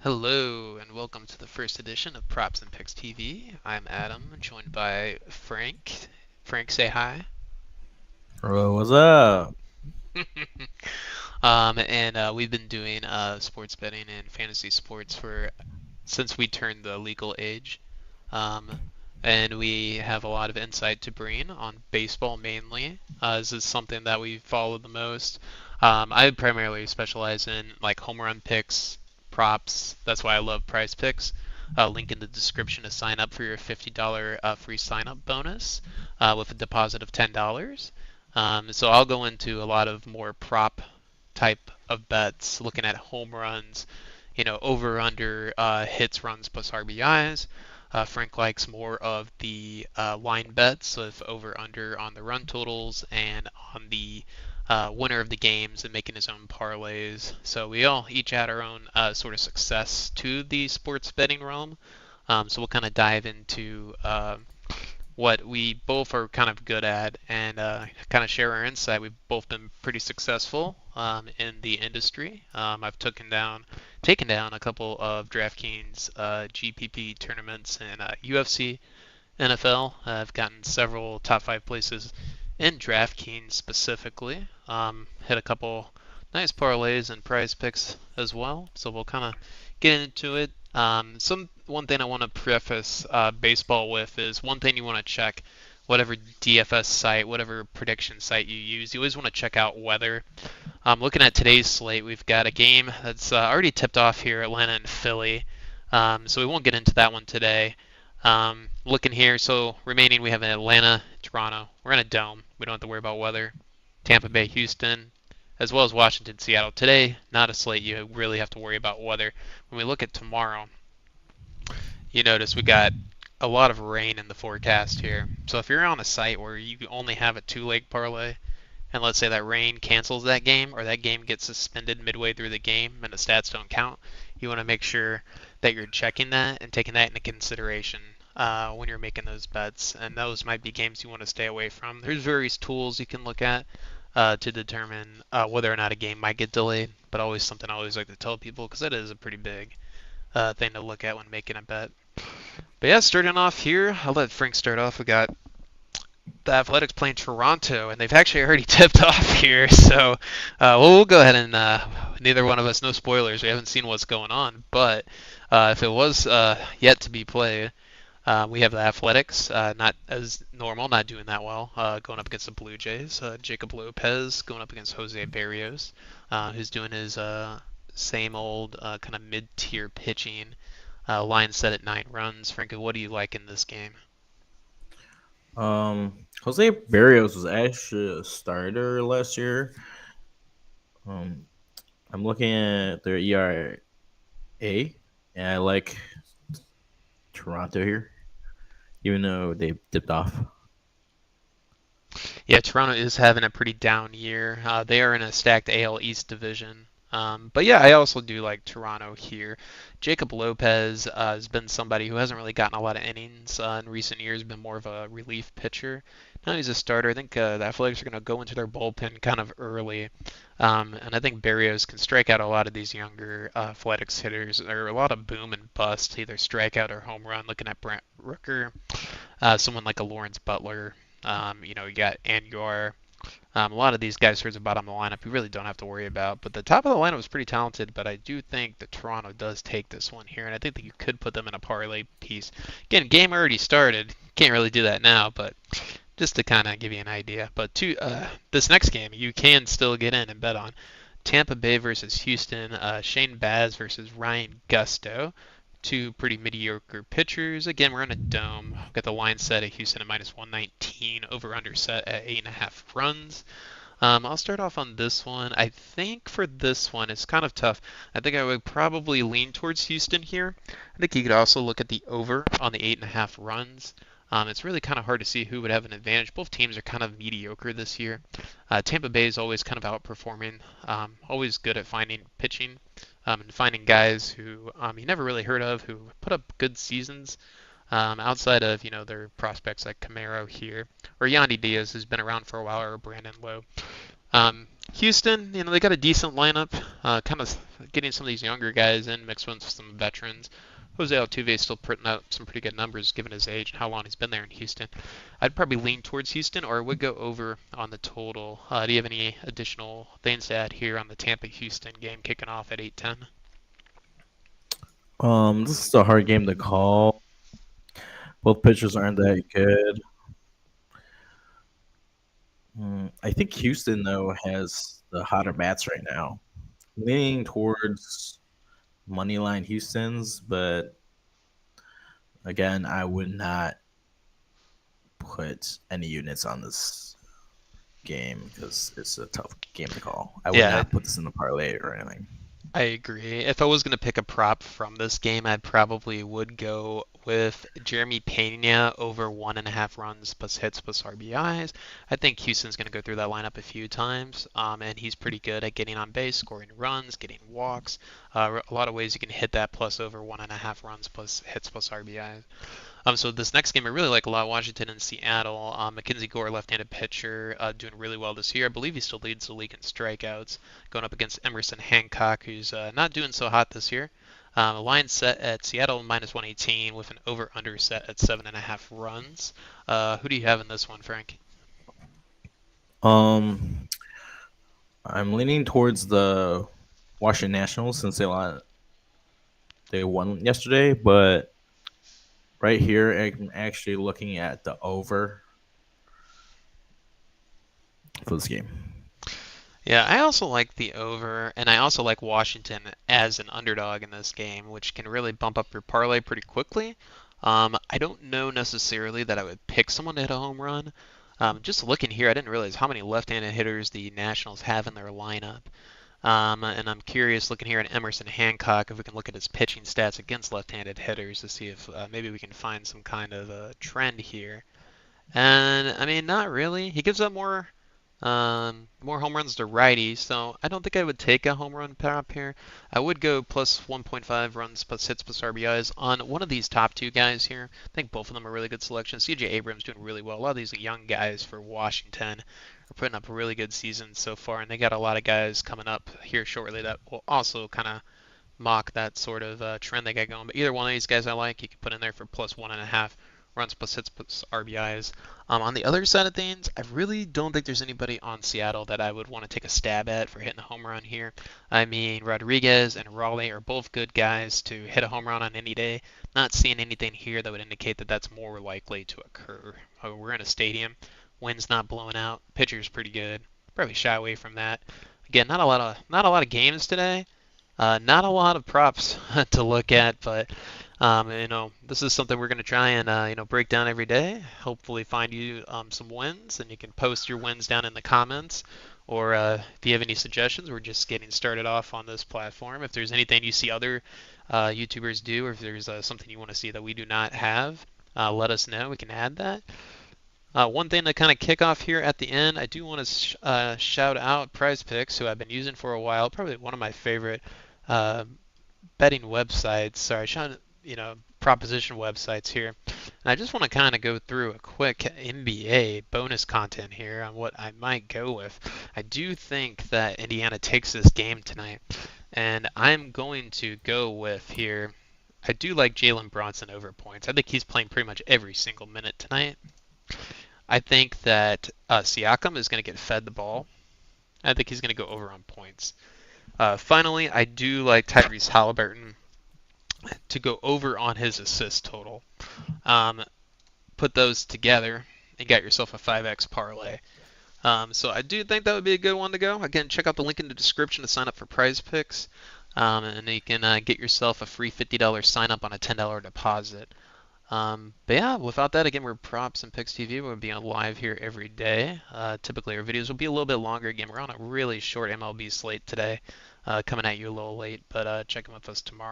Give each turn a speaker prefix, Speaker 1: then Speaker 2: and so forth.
Speaker 1: Hello, and welcome to the first edition of Props and Picks TV. I'm Adam, joined by Frank. Frank, say hi.
Speaker 2: Bro, what's up?
Speaker 1: And we've been doing sports betting and fantasy sports for since we turned the legal age. Um, and we have a lot of insight to bring on baseball mainly. This is something that we follow the most. I primarily specialize in like home run picks, props. That's why I love Prize Picks. Link in the description to sign up for your $50 free sign up bonus with a deposit of $10. So I'll go into a lot of more prop type of bets, looking at home runs, over under hits, runs plus RBIs. Frank likes more of the line bets of over under on the run totals and on the winner of the games and making his own parlays. So we all each add our own sort of success to the sports betting realm. So we'll kind of dive into what we both are kind of good at and kind of share our insight. We've both been pretty successful in the industry. I've taken down a couple of DraftKings GPP tournaments and UFC, NFL. I've gotten several top five places in DraftKings specifically. Hit a couple nice parlays and prize picks as well. So we'll kind of get into it. Some one thing I want to preface baseball with is one thing you want to check, whatever DFS site, whatever prediction site you use, you always want to check out weather. Looking at today's slate, we've got a game that's already tipped off here, Atlanta and Philly. So we won't get into that one today. Looking here, so remaining we have Atlanta, Toronto. We're in a dome. We don't have to worry about weather. Tampa Bay, Houston, as well as Washington, Seattle. Today, not a slate you really have to worry about weather. When we look at tomorrow, you notice we got a lot of rain in the forecast here. So if you're on a site where you only have a two-leg parlay, and let's say that rain cancels that game or that game gets suspended midway through the game and the stats don't count, you want to make sure that you're checking that and taking that into consideration when you're making those bets. And those might be games you want to stay away from. There's various tools you can look at to determine whether or not a game might get delayed, but always something I always like to tell people because that is a pretty big thing to look at when making a bet. But yeah, starting off here, I'll let Frank start off. We got the Athletics playing Toronto, and they've actually already tipped off here. So we'll go ahead and neither one of us, no spoilers. We haven't seen what's going on, but if it was yet to be played, we have the Athletics, not as normal, not doing that well, going up against the Blue Jays. Jacob Lopez going up against Jose Barrios, who's doing his same old kind of mid-tier pitching. Line set at 9 runs. Frankie, what do you like in this game?
Speaker 2: Jose Barrios was actually a starter last year. Um, I'm looking at their ERA, and I like Toronto here, even though they dipped off.
Speaker 1: Yeah, Toronto is having a pretty down year. They are in a stacked AL East division. But yeah, I also do like Toronto here. Jacob Lopez has been somebody who hasn't really gotten a lot of innings in recent years, been more of a relief pitcher. Now he's a starter. I think the Athletics are going to go into their bullpen kind of early. And I think Barrios can strike out a lot of these younger Athletics hitters. There are a lot of boom and bust, either strikeout or home run. Looking at Brent Rooker, someone like a Lawrence Butler. You got Andujar. A lot of these guys towards the bottom of the lineup you really don't have to worry about. But the top of the lineup was pretty talented, but I do think that Toronto does take this one here, and I think that you could put them in a parlay piece. Again, game already started. Can't really do that now, but just to kind of give you an idea. But this next game, you can still get in and bet on. Tampa Bay versus Houston, Shane Baz versus Ryan Gusto. Two pretty mediocre pitchers. Again, we're in a dome. Got the line set at Houston at minus 119, over under set at 8.5 runs. I'll start off on this one. I think for this one, it's kind of tough. I think I would probably lean towards Houston here. I think you could also look at the over on the 8.5 runs. It's really kind of hard to see who would have an advantage. Both teams are kind of mediocre this year. Tampa Bay is always kind of outperforming, always good at finding pitching and finding guys who you never really heard of who put up good seasons outside of their prospects like Camaro here or Yandy Diaz who's been around for a while or Brandon Lowe. Houston, they got a decent lineup. Kind of getting some of these younger guys in, mixed with some veterans. Jose Altuve is still putting up some pretty good numbers given his age and how long he's been there in Houston. I'd probably lean towards Houston, or I would go over on the total. Do you have any additional things to add here on the Tampa Houston game kicking off at 8:10?
Speaker 2: This is a hard game to call. Both pitchers aren't that good. I think Houston though has the hotter bats right now. Leaning towards moneyline Houston's, but again, I would not put any units on this game because it's a tough game to call. I would
Speaker 1: Yeah,
Speaker 2: not put this in the parlay or anything.
Speaker 1: I agree. If I was going to pick a prop from this game, I probably would go with Jeremy Pena over 1.5 runs plus hits plus RBIs. I think Houston's going to go through that lineup a few times, and he's pretty good at getting on base, scoring runs, getting walks. A lot of ways you can hit that plus over 1.5 runs plus hits plus RBIs. So this next game I really like a lot, Washington and Seattle. Mackenzie Gore, left-handed pitcher, doing really well this year. I believe he still leads the league in strikeouts, going up against Emerson Hancock, who's not doing so hot this year. The line set at Seattle minus 118 with an over/under set at 7.5 runs. Who do you have in this one, Frank?
Speaker 2: Um, I'm leaning towards the Washington Nationals since they won yesterday, but right here I'm actually looking at the over for this game.
Speaker 1: Yeah, I also like the over, and I also like Washington as an underdog in this game, which can really bump up your parlay pretty quickly. I don't know necessarily that I would pick someone to hit a home run. Just looking here, I didn't realize how many left-handed hitters the Nationals have in their lineup. And I'm curious looking here at Emerson Hancock if we can look at his pitching stats against left-handed hitters to see if maybe we can find some kind of a trend here. And I mean, not really. He gives up more home runs to righties, so I don't think I would take a home run prop here. I would go plus 1.5 runs plus hits plus RBIs on one of these top two guys here. I think both of them are really good selections. CJ Abrams doing really well. A lot of these young guys for Washington are putting up a really good season so far, and they got a lot of guys coming up here shortly that will also kind of mock that sort of trend they got going. But either one of these guys I like, you can put in there for plus 1.5 runs plus hits plus RBIs. On the other side of things, I really don't think there's anybody on Seattle that I would want to take a stab at for hitting a home run here. I mean, Rodriguez and Raleigh are both good guys to hit a home run on any day. Not seeing anything here that would indicate that that's more likely to occur. We're in a stadium, wind's not blowing out, pitcher's pretty good. Probably shy away from that. Again, not a lot of games today. Not a lot of props to look at, but this is something we're going to try and break down every day. Hopefully, find you some wins, and you can post your wins down in the comments. Or if you have any suggestions, we're just getting started off on this platform. If there's anything you see other YouTubers do, or if there's something you want to see that we do not have, let us know. We can add that. One thing to kind of kick off here at the end, I do want to shout out Prize Picks, who I've been using for a while. Probably one of my favorite uh, betting websites. Sorry, proposition websites here. And I just want to kind of go through a quick NBA bonus content here on what I might go with. I do think that Indiana takes this game tonight, and I'm going to go with here. I do like Jalen Bronson over points. I think he's playing pretty much every single minute tonight. I think that Siakam is going to get fed the ball. I think he's going to go over on points. Finally, I do like Tyrese Halliburton to go over on his assist total. Um, put those together and got yourself a 5x parlay. So I do think that would be a good one to go. Again, check out the link in the description to sign up for Prize Picks. And you can get yourself a free $50 sign up on a $10 deposit. But yeah, without that, again, we're Props and Picks TV. We'll be on live here every day. Typically, our videos will be a little bit longer. Again, we're on a really short MLB slate today, coming at you a little late, but check them with us tomorrow.